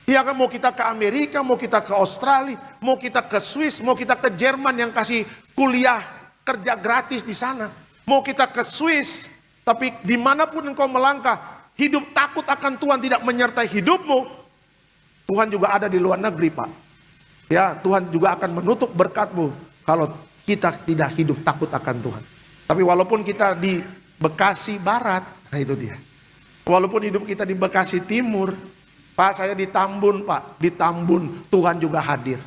[SPEAKER 1] Ya kan, mau kita ke Amerika, mau kita ke Australia, mau kita ke Swiss, mau kita ke Jerman yang kasih kuliah kerja gratis di sana. Mau kita ke Swiss, tapi dimanapun engkau melangkah, hidup takut akan Tuhan tidak menyertai hidupmu, Tuhan juga ada di luar negeri, Pak. Ya, Tuhan juga akan menutup berkatmu kalau kita tidak hidup takut akan Tuhan. Tapi walaupun kita di Bekasi Barat, nah itu dia. Walaupun hidup kita di Bekasi Timur, Pak, saya di Tambun, Pak. Di Tambun Tuhan juga hadir.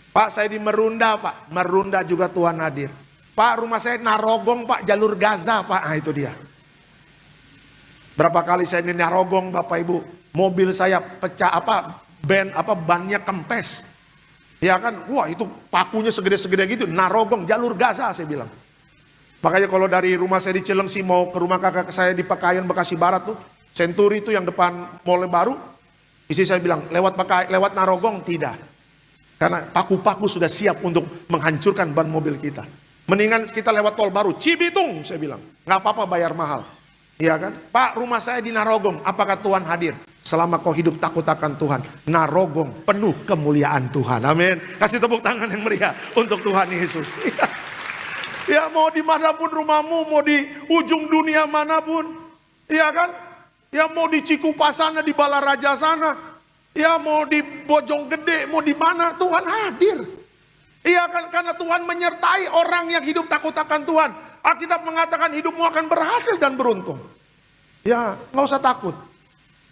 [SPEAKER 1] Pak, saya di Merunda, Pak. Merunda juga Tuhan hadir. Pak, rumah saya Narogong, Pak, jalur Gaza, Pak. Nah itu dia. Berapa kali saya di Narogong, Bapak Ibu, mobil saya pecah bannya kempes. Ya kan, wah itu pakunya segede-segede gitu, Narogong, jalur Gaza saya bilang. Makanya kalau dari rumah saya di Cilengsi mau ke rumah kakak saya di Pekayon Bekasi Barat tuh, Century itu yang depan mall baru, istri saya bilang lewat Narogong, tidak. Karena paku-paku sudah siap untuk menghancurkan ban mobil kita. Mendingan kita lewat tol baru, Cibitung saya bilang, nggak apa-apa bayar mahal. Iya kan? Pak, rumah saya di Narogong, apakah Tuhan hadir? Selama kau hidup takut akan Tuhan, Narogong penuh kemuliaan Tuhan. Amin. Kasih tepuk tangan yang meriah untuk Tuhan Yesus. Ya, mau dimanapun rumahmu, mau di ujung dunia manapun. Iya kan? Ya mau di Cikupa sana, di Balaraja sana. Ya mau di Bojonggede, mau di mana, Tuhan hadir. Iya kan? Karena Tuhan menyertai orang yang hidup takut akan Tuhan. Alkitab mengatakan hidupmu akan berhasil dan beruntung. Ya, nggak usah takut.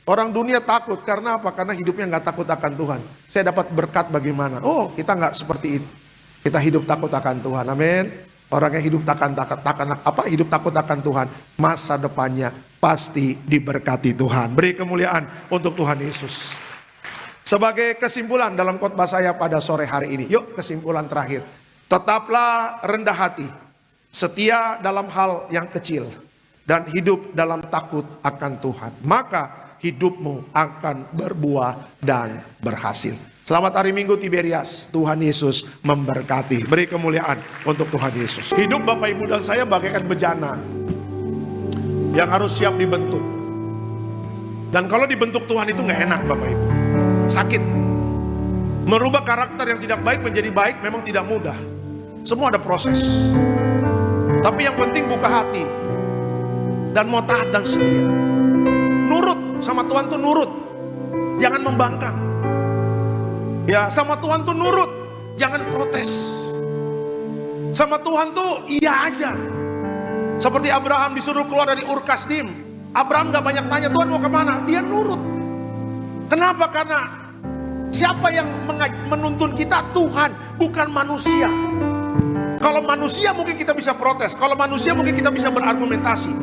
[SPEAKER 1] Orang dunia takut karena apa? Karena hidupnya nggak takut akan Tuhan. Saya dapat berkat bagaimana? Oh, kita nggak seperti itu. Kita hidup takut akan Tuhan. Amin. Orang yang hidup hidup takut akan Tuhan, masa depannya pasti diberkati Tuhan. Beri kemuliaan untuk Tuhan Yesus. Sebagai kesimpulan dalam khotbah saya pada sore hari ini, yuk kesimpulan terakhir. Tetaplah rendah hati, setia dalam hal yang kecil, dan hidup dalam takut akan Tuhan. Maka hidupmu akan berbuah dan berhasil. Selamat hari Minggu Tiberias. Tuhan Yesus memberkati. Beri kemuliaan untuk Tuhan Yesus. Hidup Bapak Ibu dan saya bagaikan bejana yang harus siap dibentuk. Dan kalau dibentuk Tuhan itu gak enak Bapak Ibu. Sakit. Merubah karakter yang tidak baik menjadi baik memang tidak mudah. Semua ada proses. Tapi yang penting buka hati dan mau taat dan setia. Nurut sama Tuhan tuh nurut, jangan membangkang. Ya, sama Tuhan tuh nurut, jangan protes. Sama Tuhan tuh iya aja. Seperti Abraham disuruh keluar dari Ur Kasdim, Abraham gak banyak tanya Tuhan mau kemana, dia nurut. Kenapa? Karena siapa yang menuntun kita? Tuhan, bukan manusia. Kalau manusia mungkin kita bisa protes, kalau manusia mungkin kita bisa berargumentasi.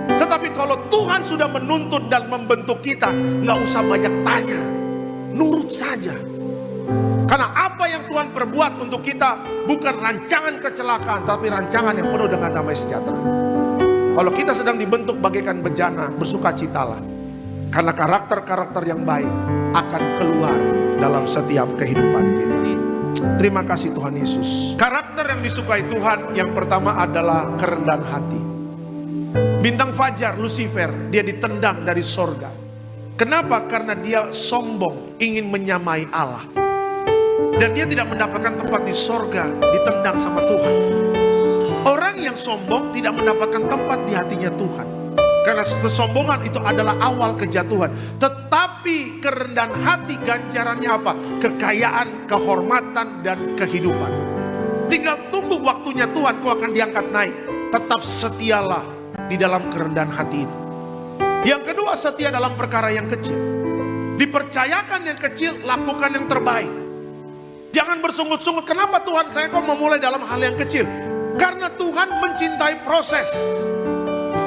[SPEAKER 1] Tetapi kalau Tuhan sudah menuntun dan membentuk kita, gak usah banyak tanya, nurut saja. Karena apa yang Tuhan perbuat untuk kita bukan rancangan kecelakaan, tapi rancangan yang penuh dengan damai sejahtera. Kalau kita sedang dibentuk bagaikan bejana, bersukacitalah. Karena karakter-karakter yang baik akan keluar dalam setiap kehidupan kita. Terima kasih Tuhan Yesus. Karakter yang disukai Tuhan yang pertama adalah kerendahan hati. Bintang fajar Lucifer, dia ditendang dari sorga. Kenapa? Karena dia sombong, ingin menyamai Allah. Dan dia tidak mendapatkan tempat di sorga, ditendang sama Tuhan. Orang yang sombong tidak mendapatkan tempat di hatinya Tuhan. Karena kesombongan itu adalah awal kejatuhan. Tetapi kerendahan hati ganjarannya apa? Kekayaan, kehormatan, dan kehidupan. Tinggal tunggu waktunya Tuhan, kau akan diangkat naik. Tetap setialah di dalam kerendahan hati itu. Yang kedua, setia dalam perkara yang kecil. Dipercayakan yang kecil, lakukan yang terbaik. Jangan bersungut-sungut, kenapa Tuhan saya kok memulai dalam hal yang kecil? Karena Tuhan mencintai proses.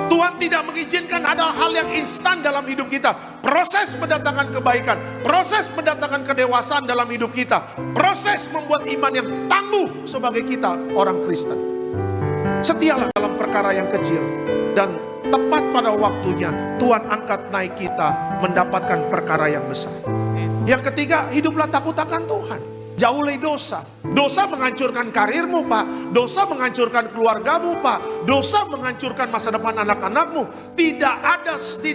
[SPEAKER 1] Tuhan tidak mengizinkan ada hal yang instan dalam hidup kita. Proses mendatangkan kebaikan, proses mendatangkan kedewasaan dalam hidup kita, proses membuat iman yang tangguh sebagai kita orang Kristen. Setialah dalam perkara yang kecil, dan tepat pada waktunya Tuhan angkat naik kita mendapatkan perkara yang besar. Yang ketiga, hiduplah takut akan Tuhan. Jauhi dosa. Dosa menghancurkan karirmu, Pak. Dosa menghancurkan keluargamu, Pak. Dosa menghancurkan masa depan anak-anakmu. Tidak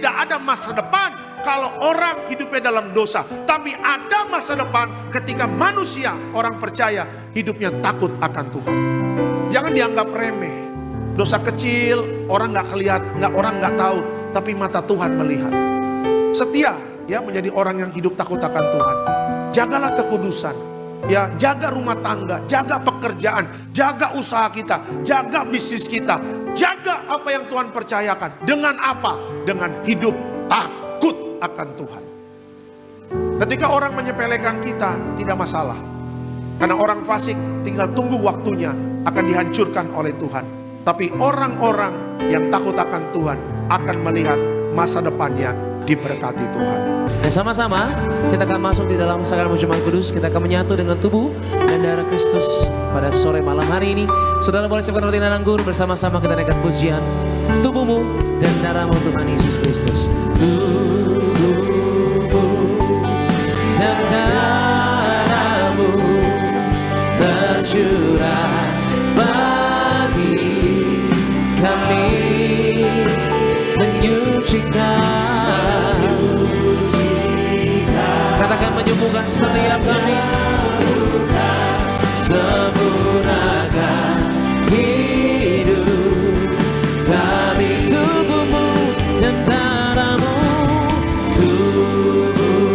[SPEAKER 1] ada masa depan kalau orang hidupnya dalam dosa. Tapi ada masa depan ketika manusia, orang percaya, hidupnya takut akan Tuhan. Jangan dianggap remeh. Dosa kecil, orang orang nggak tahu, tapi mata Tuhan melihat. Setia, ya, menjadi orang yang hidup takut akan Tuhan. Jagalah kekudusan. Ya, jaga rumah tangga, jaga pekerjaan, jaga usaha kita, jaga bisnis kita, jaga apa yang Tuhan percayakan. Dengan apa? Dengan hidup takut akan Tuhan. Ketika orang menyepelekan kita, tidak masalah. Karena orang fasik tinggal tunggu waktunya akan dihancurkan oleh Tuhan. Tapi orang-orang yang takut akan Tuhan akan melihat masa depannya diberkati Tuhan.
[SPEAKER 3] Dan sama-sama kita akan masuk di dalam sakramen perjamuan kudus. Kita akan menyatu dengan tubuh dan darah Kristus pada sore malam hari ini. Saudara boleh siapkan roti dan anggur, bersama-sama kita naikkan pujian. Tubuhmu dan darahmu Tuhan Yesus Kristus. Tubuhmu dan darahmu tercurah bagi kami, menyucikan. Katakan menyembuhkan setiap kami, sempurnakan hidup kami. Tubuhmu dan darahmu, tubuhmu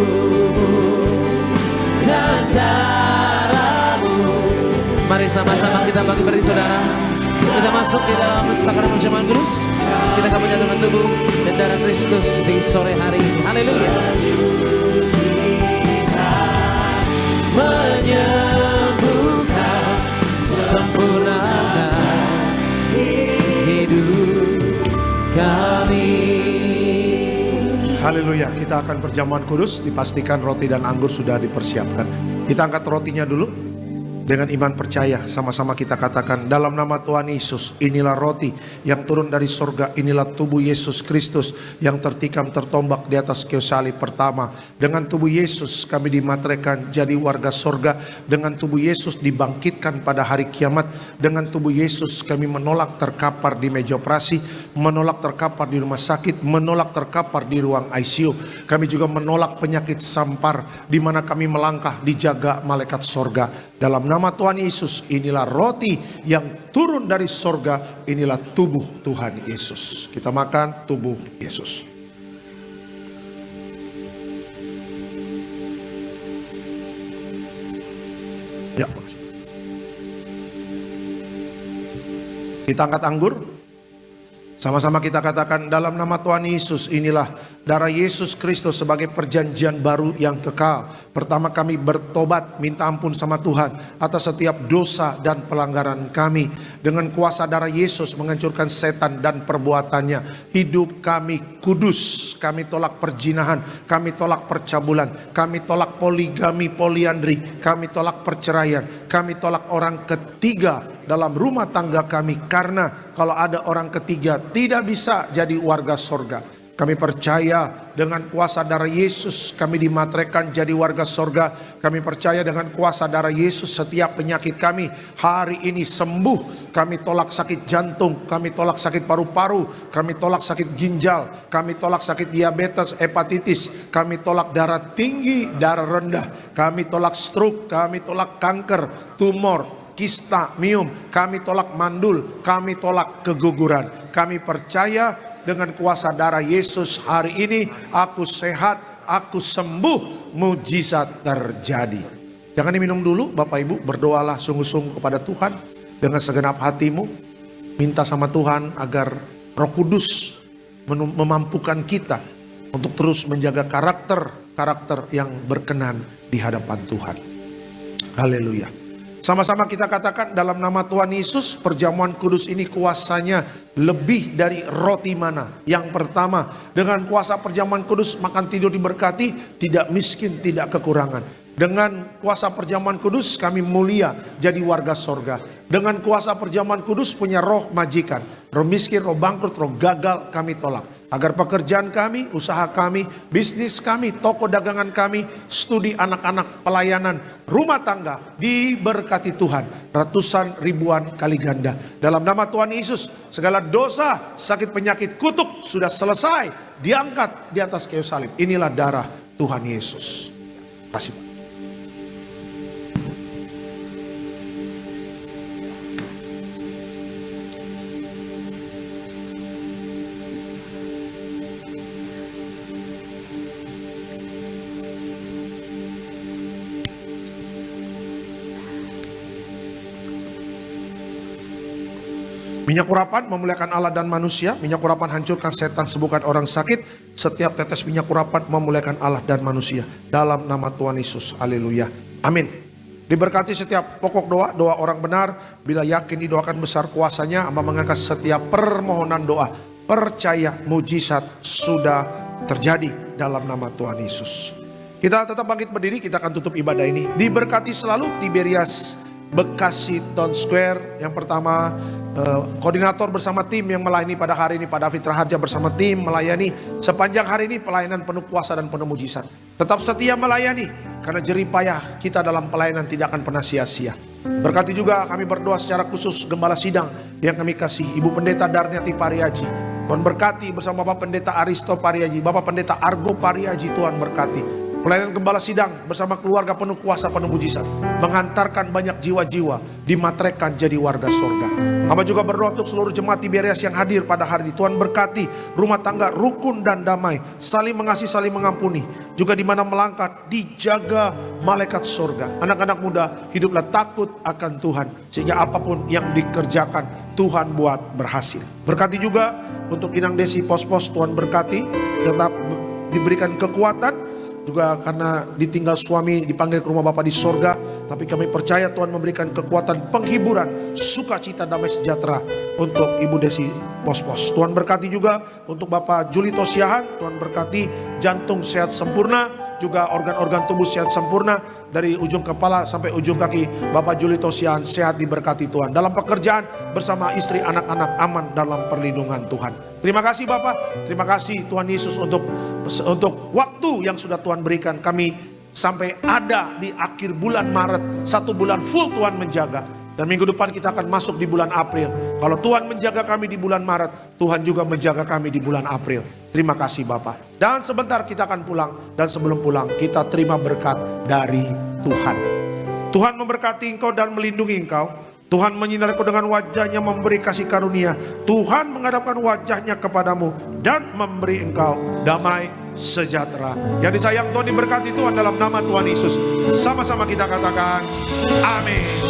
[SPEAKER 3] dan darahmu. Mari sama-sama kita bagi berdiri saudara. Kita masuk di dalam sakramen perjamuan kudus. Kita akan menyatukan tubuh dan darah Kristus di sore hari ini. Haleluya. Menyembuhkan, sempurnakan hidup kami.
[SPEAKER 1] Haleluya. Kita akan perjamuan kudus. Dipastikan roti dan anggur sudah dipersiapkan. Kita angkat rotinya dulu. Dengan iman percaya, sama-sama kita katakan, dalam nama Tuhan Yesus, inilah roti yang turun dari sorga, inilah tubuh Yesus Kristus yang tertikam tertombak di atas kayu salib pertama. Dengan tubuh Yesus kami dimateraikan jadi warga sorga. Dengan tubuh Yesus dibangkitkan pada hari kiamat. Dengan tubuh Yesus kami menolak terkapar di meja operasi, menolak terkapar di rumah sakit, menolak terkapar di ruang ICU. Kami juga menolak penyakit sampar, di mana kami melangkah dijaga malaikat sorga. Dalam nama Tuhan Yesus, inilah roti yang turun dari sorga, inilah tubuh Tuhan Yesus. Kita makan tubuh Yesus. Ya. Kita angkat anggur. Sama-sama kita katakan, dalam nama Tuhan Yesus, inilah darah Yesus Kristus sebagai perjanjian baru yang kekal. Pertama kami bertobat, minta ampun sama Tuhan atas setiap dosa dan pelanggaran kami. Dengan kuasa darah Yesus menghancurkan setan dan perbuatannya. Hidup kami kudus, kami tolak perjinahan, kami tolak percabulan, kami tolak poligami, poliandri, kami tolak perceraian, kami tolak orang ketiga dalam rumah tangga kami. Karena kalau ada orang ketiga tidak bisa jadi warga sorga. Kami percaya dengan kuasa darah Yesus kami dimateraikan jadi warga sorga. Kami percaya dengan kuasa darah Yesus setiap penyakit kami hari ini sembuh. Kami tolak sakit jantung, kami tolak sakit paru-paru, kami tolak sakit ginjal, kami tolak sakit diabetes, hepatitis, kami tolak darah tinggi, darah rendah, kami tolak stroke, kami tolak kanker, tumor, kista, miom, kami tolak mandul, kami tolak keguguran. Kami percaya dengan kuasa darah Yesus hari ini aku sehat, aku sembuh, mujizat terjadi. Jangan diminum dulu Bapak Ibu, berdoalah sungguh-sungguh kepada Tuhan dengan segenap hatimu. Minta sama Tuhan agar Roh Kudus memampukan kita untuk terus menjaga karakter yang berkenan di hadapan Tuhan. Haleluya. Sama-sama kita katakan dalam nama Tuhan Yesus, perjamuan kudus ini kuasanya lebih dari roti mana. Yang pertama, dengan kuasa perjamuan kudus makan tidur diberkati, tidak miskin, tidak kekurangan. Dengan kuasa perjamuan kudus kami mulia jadi warga sorga. Dengan kuasa perjamuan kudus punya roh majikan, roh miskin, roh bangkrut, roh gagal kami tolak. Agar pekerjaan kami, usaha kami, bisnis kami, toko dagangan kami, studi anak-anak, pelayanan, rumah tangga diberkati Tuhan ratusan ribuan kali ganda. Dalam nama Tuhan Yesus, segala dosa, sakit, penyakit, kutuk sudah selesai diangkat di atas kayu salib. Inilah darah Tuhan Yesus. Terima kasih Pak. Minyak urapan memuliakan Allah dan manusia. Minyak urapan hancurkan setan, sembuhkan orang sakit. Setiap tetes minyak urapan memuliakan Allah dan manusia. Dalam nama Tuhan Yesus. Haleluya. Amin. Diberkati setiap pokok doa, doa orang benar. Bila yakin didoakan besar kuasanya, Amba mengangkat setiap permohonan doa. Percaya mujizat sudah terjadi dalam nama Tuhan Yesus. Kita tetap bangkit berdiri, kita akan tutup ibadah ini. Diberkati selalu Tiberias Bekasi Town Square. Yang pertama, koordinator bersama tim yang melayani pada hari ini, Pak David Raharja bersama tim melayani sepanjang hari ini pelayanan penuh kuasa dan penuh mujizat. Tetap setia melayani karena jerih payah kita dalam pelayanan tidak akan pernah sia-sia. Berkati juga kami berdoa secara khusus Gembala Sidang yang kami kasih Ibu Pendeta Darniati Pariaji. Tuhan berkati bersama Bapak Pendeta Aristo Pariaji, Bapak Pendeta Argo Pariaji, Tuhan berkati. Pelayanan Gembala Sidang bersama keluarga penuh kuasa, penuh mujizat, menghantarkan banyak jiwa-jiwa dimatrekan jadi warga sorga. Hamba juga berdoa untuk seluruh jemaat Tiberias yang hadir pada hari ini. Tuhan berkati rumah tangga rukun dan damai, saling mengasihi, saling mengampuni. Juga di mana melangkah dijaga malaikat sorga. Anak-anak muda hiduplah takut akan Tuhan, sehingga apapun yang dikerjakan Tuhan buat berhasil. Berkati juga untuk Inang Desi Pos-Pos, Tuhan berkati, tetap diberikan kekuatan. Juga karena ditinggal suami, dipanggil ke rumah Bapa di sorga. Tapi kami percaya Tuhan memberikan kekuatan, penghiburan, sukacita, damai sejahtera untuk Ibu Desi Pos-Pos. Tuhan berkati juga untuk Bapak Julito Siahan. Tuhan berkati jantung sehat sempurna, juga organ-organ tubuh sehat sempurna. Dari ujung kepala sampai ujung kaki Bapak Julito Siahan sehat diberkati Tuhan. Dalam pekerjaan bersama istri, anak-anak aman dalam perlindungan Tuhan. Terima kasih Bapak, terima kasih Tuhan Yesus untuk waktu yang sudah Tuhan berikan kami sampai ada di akhir bulan Maret. 1 bulan full Tuhan menjaga. Dan minggu depan kita akan masuk di bulan April. Kalau Tuhan menjaga kami di bulan Maret, Tuhan juga menjaga kami di bulan April. Terima kasih Bapak. Dan sebentar kita akan pulang. Dan sebelum pulang kita terima berkat dari Tuhan. Tuhan memberkati engkau dan melindungi engkau. Tuhan menyinari engkau dengan wajahnya, memberi kasih karunia. Tuhan menghadapkan wajahnya kepadamu dan memberi engkau damai sejahtera. Yang disayang Tuhan, diberkati Tuhan dalam nama Tuhan Yesus. Sama-sama kita katakan amin.